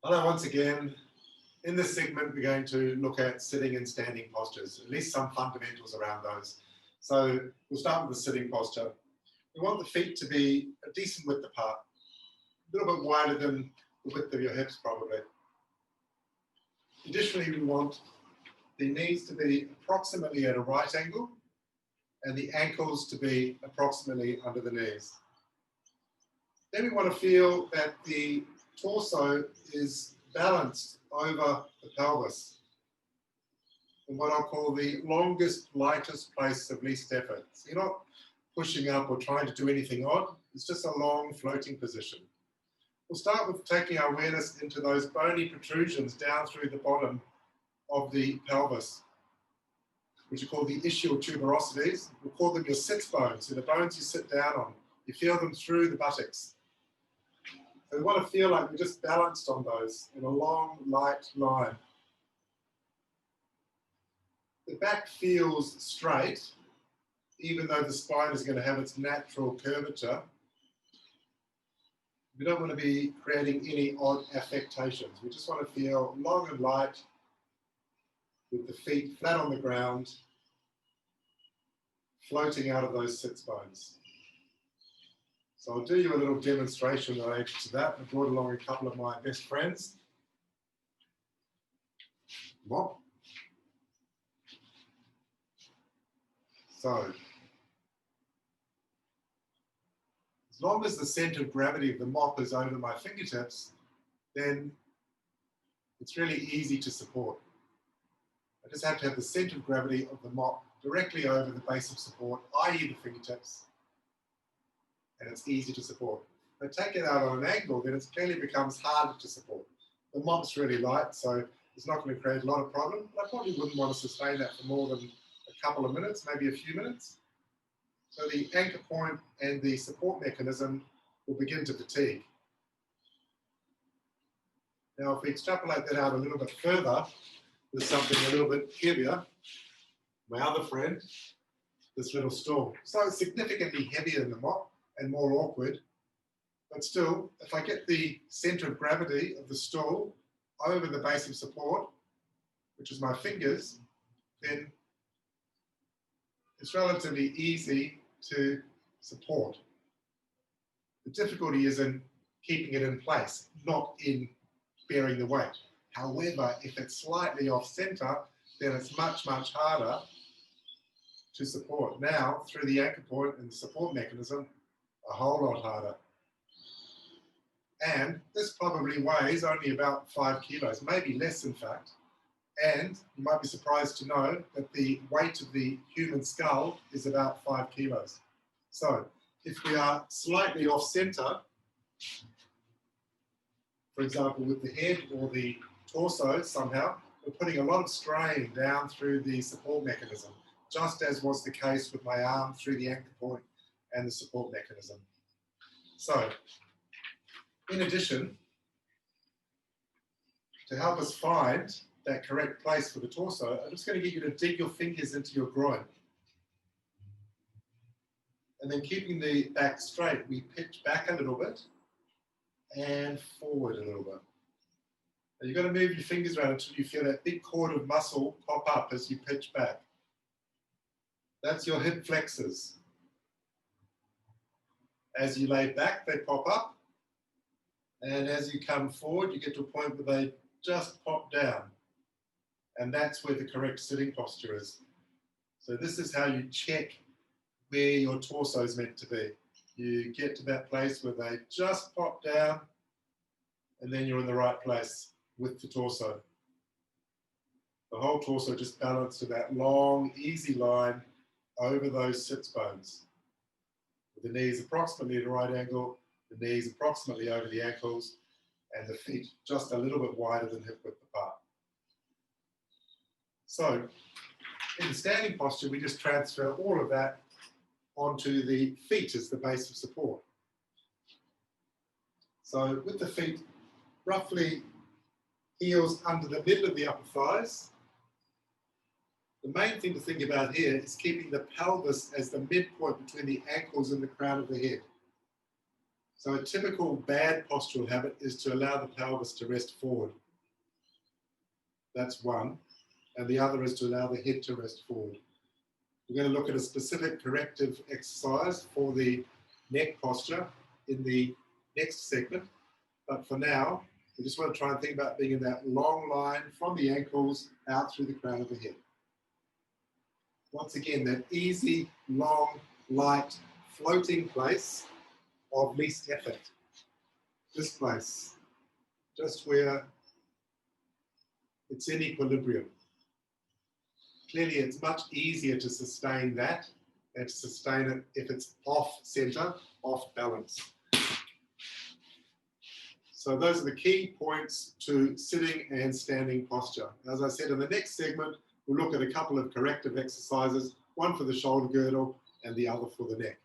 Hello once again. In this segment, we're going to look at sitting and standing postures, at least some fundamentals around those. So we'll start with the sitting posture. We want the feet to be a decent width apart, a little bit wider than the width of your hips probably. Additionally, we want the knees to be approximately at a right angle and the ankles to be approximately under the knees. Then we want to feel that the torso is balanced over the pelvis in what I'll call the longest, lightest place of least effort. So you're not pushing up or trying to do anything odd. It's just a long floating position. We'll start with taking our awareness into those bony protrusions down through the bottom of the pelvis, which are called the ischial tuberosities. We'll call them your sits bones, so the bones you sit down on. You feel them through the buttocks. So we want to feel like we're just balanced on those in a long, light line. The back feels straight, even though the spine is going to have its natural curvature. We don't want to be creating any odd affectations. We just want to feel long and light with the feet flat on the ground, floating out of those sits bones. So I'll do you a little demonstration related to that. I brought along a couple of my best friends. Mop. So, as long as the center of gravity of the mop is over my fingertips, then it's really easy to support. I just have to have the center of gravity of the mop directly over the base of support, i.e. the fingertips, and it's easy to support. If I take it out on an angle, then it clearly becomes harder to support. The mop's really light, so it's not going to create a lot of problem, but I probably wouldn't want to sustain that for more than a couple of minutes, maybe a few minutes. So the anchor point and the support mechanism will begin to fatigue. Now, if we extrapolate that out a little bit further with something a little bit heavier, my other friend, this little stool. So it's significantly heavier than the mop and more awkward, but still, if I get the center of gravity of the stool over the base of support, which is my fingers, then it's relatively easy to support. The difficulty is in keeping it in place, not in bearing the weight. However, if it's slightly off center, then it's much, much harder to support. Now, through the anchor point and the support mechanism, a whole lot harder. And this probably weighs only about 5 kilos, maybe less in fact. And you might be surprised to know that the weight of the human skull is about 5 kilos. So if we are slightly off center, for example, with the head or the torso somehow, we're putting a lot of strain down through the support mechanism, just as was the case with my arm through the anchor point and the support mechanism. So, in addition, to help us find that correct place for the torso, I'm just going to get you to dig your fingers into your groin. And then keeping the back straight, we pitch back a little bit and forward a little bit. Now you've got to move your fingers around until you feel that big cord of muscle pop up as you pitch back. That's your hip flexors. As you lay back, they pop up. And as you come forward, you get to a point where they just pop down. And that's where the correct sitting posture is. So this is how you check where your torso is meant to be. You get to that place where they just pop down, and then you're in the right place with the torso. The whole torso just balanced to that long, easy line over those sits bones. With the knees approximately at a right angle, the knees approximately over the ankles, and the feet just a little bit wider than hip width apart. So, in the standing posture, we just transfer all of that onto the feet as the base of support. So, with the feet roughly heels under the middle of the upper thighs, the main thing to think about here is keeping the pelvis as the midpoint between the ankles and the crown of the head. So a typical bad postural habit is to allow the pelvis to rest forward. That's one. And the other is to allow the head to rest forward. We're going to look at a specific corrective exercise for the neck posture in the next segment. But for now, we just want to try and think about being in that long line from the ankles out through the crown of the head. Once again, that easy, long, light, floating place of least effort. This place, just where it's in equilibrium. Clearly, it's much easier to sustain that than to sustain it if it's off center, off balance. So those are the key points to sitting and standing posture. As I said, in the next segment, we'll look at a couple of corrective exercises, one for the shoulder girdle and the other for the neck.